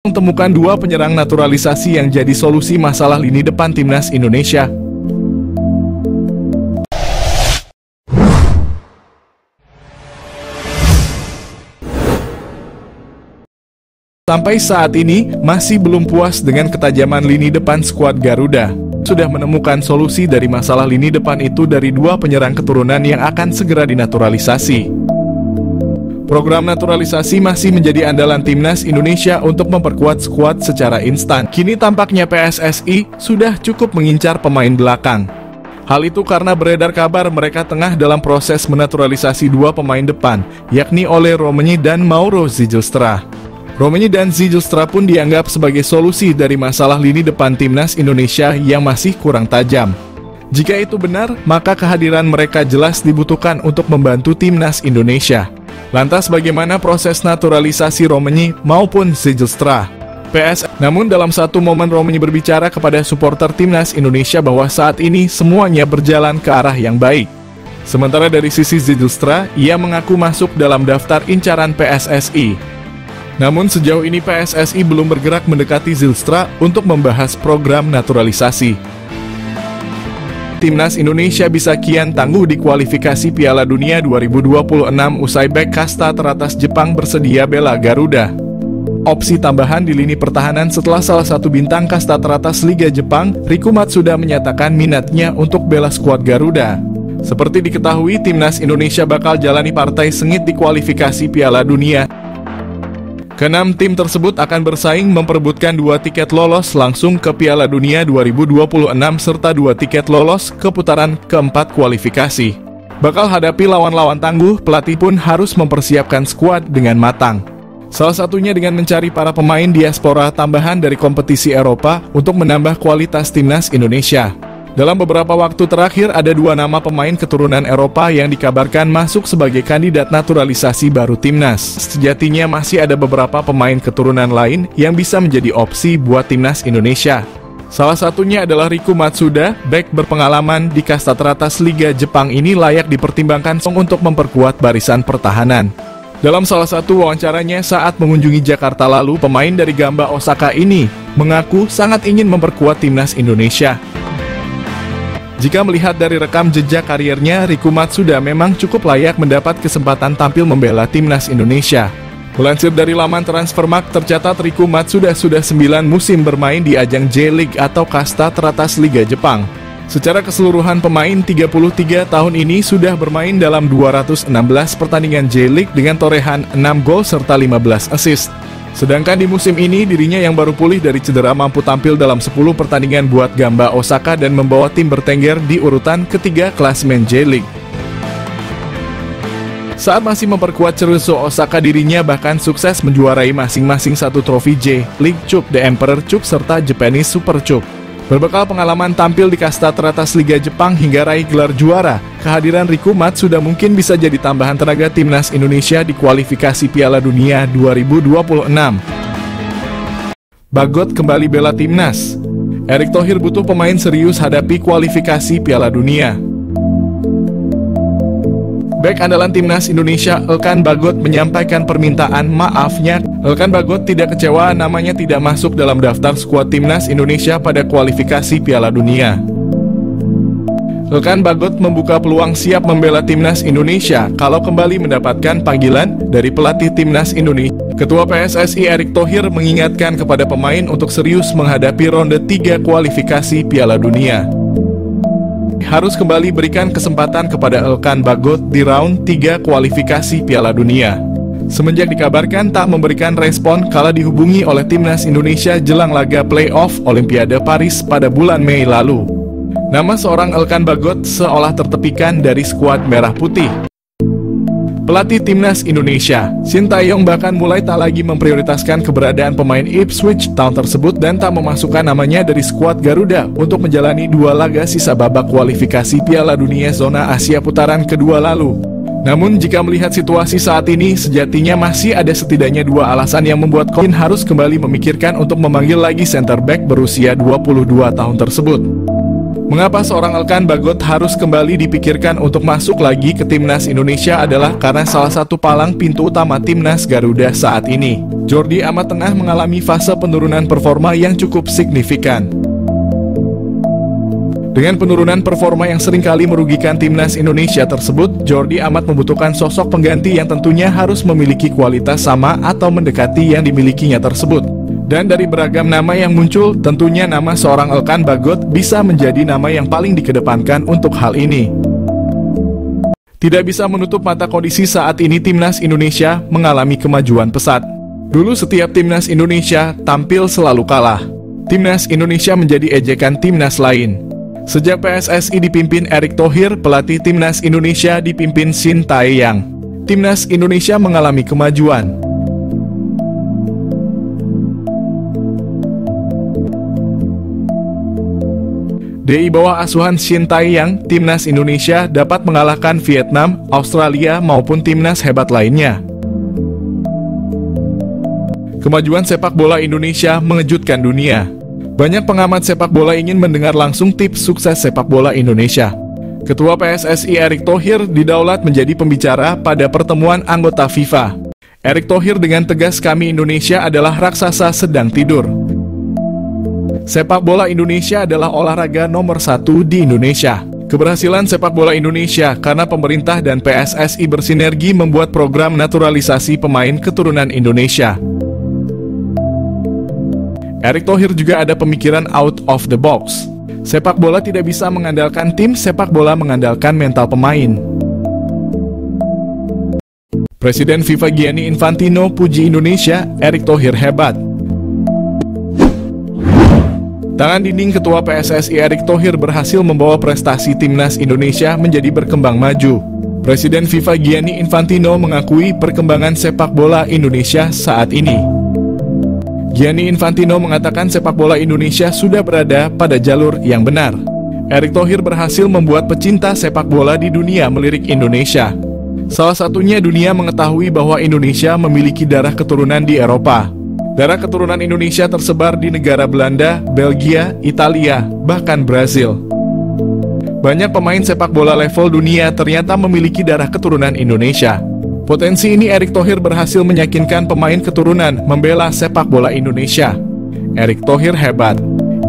Temukan dua penyerang naturalisasi yang jadi solusi masalah lini depan timnas Indonesia. Sampai saat ini, masih belum puas dengan ketajaman lini depan skuad Garuda. Sudah menemukan solusi dari masalah lini depan itu dari dua penyerang keturunan yang akan segera dinaturalisasi. Program naturalisasi masih menjadi andalan timnas Indonesia untuk memperkuat skuad secara instan. Kini tampaknya PSSI sudah cukup mengincar pemain belakang. Hal itu karena beredar kabar mereka tengah dalam proses menaturalisasi dua pemain depan, yakni Ole Romenyi dan Mauro Zijlstra. Romenyi dan Zijlstra pun dianggap sebagai solusi dari masalah lini depan timnas Indonesia yang masih kurang tajam. Jika itu benar, maka kehadiran mereka jelas dibutuhkan untuk membantu timnas Indonesia. Lantas bagaimana proses naturalisasi Romenyi maupun Zijlstra? Namun dalam satu momen Romenyi berbicara kepada supporter timnas Indonesia bahwa saat ini semuanya berjalan ke arah yang baik. Sementara dari sisi Zijlstra, ia mengaku masuk dalam daftar incaran PSSI. Namun sejauh ini PSSI belum bergerak mendekati Zijlstra untuk membahas program naturalisasi. Timnas Indonesia bisa kian tangguh di kualifikasi Piala Dunia 2026 usai bek kasta teratas Jepang bersedia bela Garuda. Opsi tambahan di lini pertahanan setelah salah satu bintang kasta teratas Liga Jepang, Riku Matsuda menyatakan minatnya untuk bela skuad Garuda. Seperti diketahui, Timnas Indonesia bakal jalani partai sengit di kualifikasi Piala Dunia. Keenam tim tersebut akan bersaing memperebutkan 2 tiket lolos langsung ke Piala Dunia 2026 serta 2 tiket lolos ke putaran keempat kualifikasi. Bakal hadapi lawan-lawan tangguh, pelatih pun harus mempersiapkan skuad dengan matang. Salah satunya dengan mencari para pemain diaspora tambahan dari kompetisi Eropa untuk menambah kualitas timnas Indonesia. Dalam beberapa waktu terakhir ada 2 nama pemain keturunan Eropa yang dikabarkan masuk sebagai kandidat naturalisasi baru timnas. Sejatinya masih ada beberapa pemain keturunan lain yang bisa menjadi opsi buat timnas Indonesia. Salah satunya adalah Riku Matsuda, bek berpengalaman di kasta teratas Liga Jepang ini layak dipertimbangkan untuk memperkuat barisan pertahanan. Dalam salah satu wawancaranya saat mengunjungi Jakarta lalu, pemain dari Gamba Osaka ini mengaku sangat ingin memperkuat timnas Indonesia. Jika melihat dari rekam jejak kariernya, Riku Matsuda memang cukup layak mendapat kesempatan tampil membela timnas Indonesia. Melansir dari laman Transfermarkt tercatat Riku Matsuda sudah 9 musim bermain di ajang J-League atau kasta teratas Liga Jepang. Secara keseluruhan pemain 33 tahun ini sudah bermain dalam 216 pertandingan J-League dengan torehan 6 gol serta 15 assist. Sedangkan di musim ini dirinya yang baru pulih dari cedera mampu tampil dalam 10 pertandingan buat Gamba Osaka dan membawa tim bertengger di urutan ketiga klasemen J-League. Saat masih memperkuat Ceruzo Osaka, dirinya bahkan sukses menjuarai masing-masing 1 trofi J-League Cup, The Emperor Cup serta Japanese Super Cup. Berbekal pengalaman tampil di kasta teratas Liga Jepang hingga raih gelar juara, kehadiran Riku Matsuda mungkin bisa jadi tambahan tenaga timnas Indonesia di kualifikasi Piala Dunia 2026. Bagot kembali bela timnas. Erick Thohir butuh pemain serius hadapi kualifikasi Piala Dunia. Bek andalan timnas Indonesia Elkan Bagot menyampaikan permintaan maafnya. Elkan Bagot tidak kecewa namanya tidak masuk dalam daftar skuad timnas Indonesia pada kualifikasi Piala Dunia. Elkan Bagot membuka peluang siap membela timnas Indonesia kalau kembali mendapatkan panggilan dari pelatih timnas Indonesia. Ketua PSSI Erick Thohir mengingatkan kepada pemain untuk serius menghadapi ronde 3 kualifikasi Piala Dunia. Harus kembali berikan kesempatan kepada Elkan Bagot di round 3 kualifikasi Piala Dunia. Semenjak dikabarkan tak memberikan respon kala dihubungi oleh timnas Indonesia jelang laga playoff Olimpiade Paris pada bulan Mei lalu. Nama seorang Elkan Bagot seolah tertepikan dari skuad merah putih. Pelatih timnas Indonesia, Shin Tae-yong bahkan mulai tak lagi memprioritaskan keberadaan pemain Ipswich Town tersebut dan tak memasukkan namanya dari skuad Garuda untuk menjalani 2 laga sisa babak kualifikasi Piala Dunia zona Asia putaran kedua lalu. Namun jika melihat situasi saat ini, sejatinya masih ada setidaknya 2 alasan yang membuat Shin harus kembali memikirkan untuk memanggil lagi center back berusia 22 tahun tersebut. Mengapa seorang Elkan Bagot harus kembali dipikirkan untuk masuk lagi ke timnas Indonesia adalah karena salah satu palang pintu utama timnas Garuda saat ini. Jordi Amat tengah mengalami fase penurunan performa yang cukup signifikan. Dengan penurunan performa yang seringkali merugikan timnas Indonesia tersebut, Jordi Amat membutuhkan sosok pengganti yang tentunya harus memiliki kualitas sama atau mendekati yang dimilikinya tersebut. Dan dari beragam nama yang muncul, tentunya nama seorang Elkan Bagot bisa menjadi nama yang paling dikedepankan untuk hal ini. Tidak bisa menutup mata kondisi saat ini timnas Indonesia mengalami kemajuan pesat. Dulu setiap timnas Indonesia tampil selalu kalah. Timnas Indonesia menjadi ejekan timnas lain. Sejak PSSI dipimpin Erick Thohir, pelatih timnas Indonesia dipimpin Shin Tae-yong, timnas Indonesia mengalami kemajuan. Di bawah asuhan Shin Tae-yong, timnas Indonesia dapat mengalahkan Vietnam, Australia maupun timnas hebat lainnya. Kemajuan sepak bola Indonesia mengejutkan dunia. Banyak pengamat sepak bola ingin mendengar langsung tips sukses sepak bola Indonesia. Ketua PSSI Erick Thohir didaulat menjadi pembicara pada pertemuan anggota FIFA. Erick Thohir dengan tegas, kami Indonesia adalah raksasa sedang tidur. Sepak bola Indonesia adalah olahraga nomor 1 di Indonesia. Keberhasilan sepak bola Indonesia karena pemerintah dan PSSI bersinergi membuat program naturalisasi pemain keturunan Indonesia. Erick Thohir juga ada pemikiran out of the box. Sepak bola tidak bisa mengandalkan tim, sepak bola mengandalkan mental pemain. Presiden FIFA Gianni Infantino puji Indonesia, Erick Thohir hebat. Tangan dinding Ketua PSSI Erick Thohir berhasil membawa prestasi timnas Indonesia menjadi berkembang maju. Presiden FIFA Gianni Infantino mengakui perkembangan sepak bola Indonesia saat ini. Gianni Infantino mengatakan sepak bola Indonesia sudah berada pada jalur yang benar. Erick Thohir berhasil membuat pecinta sepak bola di dunia melirik Indonesia. Salah satunya dunia mengetahui bahwa Indonesia memiliki darah keturunan di Eropa. Darah keturunan Indonesia tersebar di negara Belanda, Belgia, Italia, bahkan Brazil. Banyak pemain sepak bola level dunia ternyata memiliki darah keturunan Indonesia. Potensi ini Erick Thohir berhasil meyakinkan pemain keturunan membela sepak bola Indonesia. Erick Thohir hebat.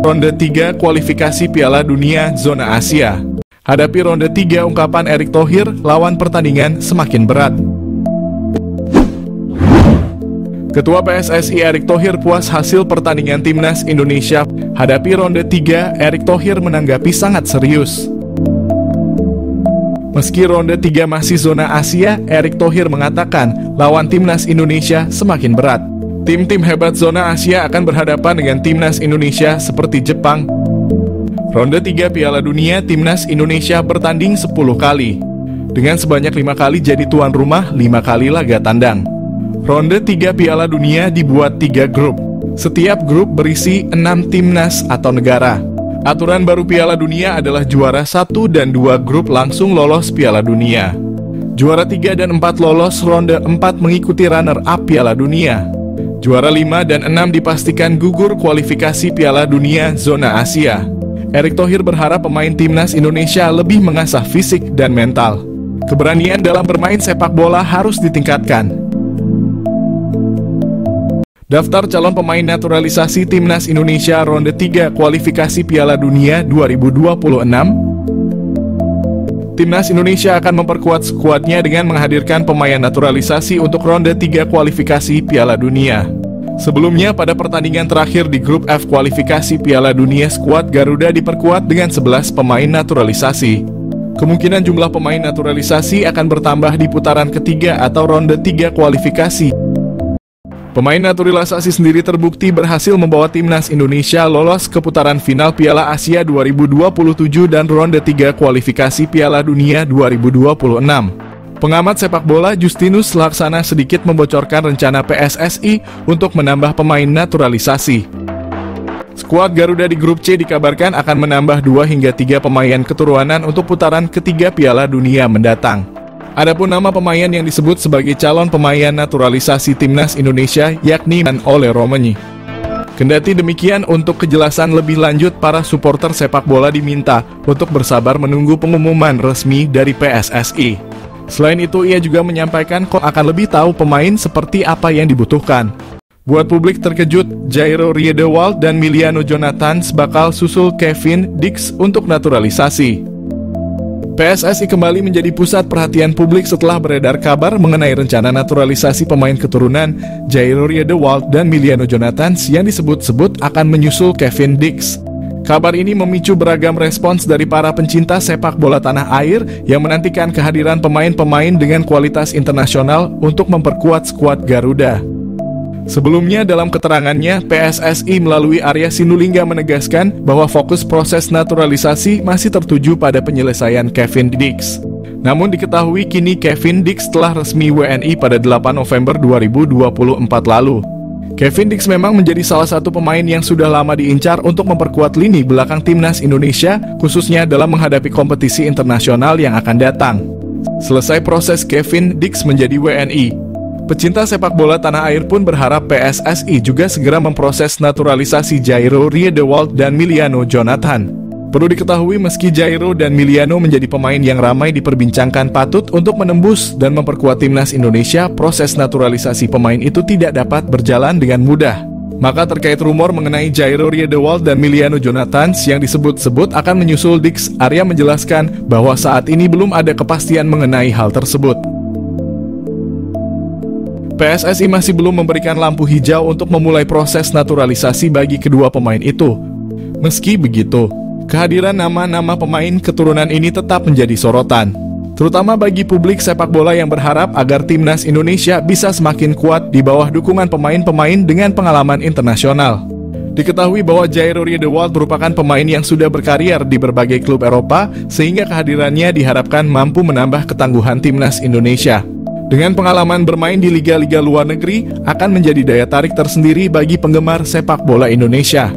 Ronde 3 kualifikasi Piala Dunia Zona Asia. Hadapi ronde 3 ungkapan Erick Thohir, lawan pertandingan semakin berat. Ketua PSSI Erick Thohir puas hasil pertandingan timnas Indonesia. Hadapi ronde 3, Erick Thohir menanggapi sangat serius. Meski ronde 3 masih zona Asia, Erick Thohir mengatakan lawan timnas Indonesia semakin berat. Tim-tim hebat zona Asia akan berhadapan dengan timnas Indonesia seperti Jepang. Ronde 3 Piala Dunia, timnas Indonesia bertanding 10 kali. Dengan sebanyak 5 kali jadi tuan rumah, 5 kali laga tandang. Ronde 3 Piala Dunia dibuat 3 grup. Setiap grup berisi 6 timnas atau negara. Aturan baru Piala Dunia adalah juara 1 dan 2 grup langsung lolos Piala Dunia. Juara 3 dan 4 lolos ronde 4 mengikuti runner-up Piala Dunia. Juara 5 dan 6 dipastikan gugur kualifikasi Piala Dunia Zona Asia. Erick Thohir berharap pemain timnas Indonesia lebih mengasah fisik dan mental. Keberanian dalam bermain sepak bola harus ditingkatkan. Daftar calon pemain naturalisasi timnas Indonesia ronde 3 kualifikasi Piala Dunia 2026. Timnas Indonesia akan memperkuat skuadnya dengan menghadirkan pemain naturalisasi untuk ronde 3 kualifikasi Piala Dunia. Sebelumnya pada pertandingan terakhir di grup F kualifikasi Piala Dunia, skuad Garuda diperkuat dengan 11 pemain naturalisasi. Kemungkinan jumlah pemain naturalisasi akan bertambah di putaran ketiga atau ronde 3 kualifikasi. Pemain naturalisasi sendiri terbukti berhasil membawa timnas Indonesia lolos ke putaran final Piala Asia 2027 dan ronde 3 kualifikasi Piala Dunia 2026. Pengamat sepak bola Justinus Laksana sedikit membocorkan rencana PSSI untuk menambah pemain naturalisasi. Skuad Garuda di grup C dikabarkan akan menambah 2 hingga 3 pemain keturunan untuk putaran ketiga Piala Dunia mendatang. Adapun nama pemain yang disebut sebagai calon pemain naturalisasi timnas Indonesia yakni Ole Romani. Kendati demikian, untuk kejelasan lebih lanjut, para supporter sepak bola diminta untuk bersabar menunggu pengumuman resmi dari PSSI. Selain itu, ia juga menyampaikan akan lebih tahu pemain seperti apa yang dibutuhkan. Buat publik terkejut, Jairo Riedewald dan Miliano Jonathans bakal susul Kevin Dix untuk naturalisasi. PSSI kembali menjadi pusat perhatian publik setelah beredar kabar mengenai rencana naturalisasi pemain keturunan Jairo Riedewald dan Miliano Jonathans yang disebut-sebut akan menyusul Kevin Dix. Kabar ini memicu beragam respons dari para pencinta sepak bola tanah air yang menantikan kehadiran pemain-pemain dengan kualitas internasional untuk memperkuat skuad Garuda. Sebelumnya, dalam keterangannya, PSSI melalui Arya Sinulinga menegaskan bahwa fokus proses naturalisasi masih tertuju pada penyelesaian Kevin Dix. Namun diketahui kini Kevin Dix telah resmi WNI pada 8 November 2024 lalu. Kevin Dix memang menjadi salah satu pemain yang sudah lama diincar untuk memperkuat lini belakang timnas Indonesia, khususnya dalam menghadapi kompetisi internasional yang akan datang. Selesai proses Kevin Dix menjadi WNI, pecinta sepak bola tanah air pun berharap PSSI juga segera memproses naturalisasi Jairo Riedewald dan Miliano Jonathans. Perlu diketahui, meski Jairo dan Miliano menjadi pemain yang ramai diperbincangkan patut untuk menembus dan memperkuat timnas Indonesia, proses naturalisasi pemain itu tidak dapat berjalan dengan mudah. Maka terkait rumor mengenai Jairo Riedewald dan Miliano Jonathans yang disebut-sebut akan menyusul Dix, Arya menjelaskan bahwa saat ini belum ada kepastian mengenai hal tersebut. PSSI masih belum memberikan lampu hijau untuk memulai proses naturalisasi bagi kedua pemain itu. Meski begitu, kehadiran nama-nama pemain keturunan ini tetap menjadi sorotan, terutama bagi publik sepak bola yang berharap agar timnas Indonesia bisa semakin kuat di bawah dukungan pemain-pemain dengan pengalaman internasional. Diketahui bahwa Jairo Riedewald merupakan pemain yang sudah berkarier di berbagai klub Eropa, sehingga kehadirannya diharapkan mampu menambah ketangguhan timnas Indonesia. Dengan pengalaman bermain di liga-liga luar negeri, akan menjadi daya tarik tersendiri bagi penggemar sepak bola Indonesia.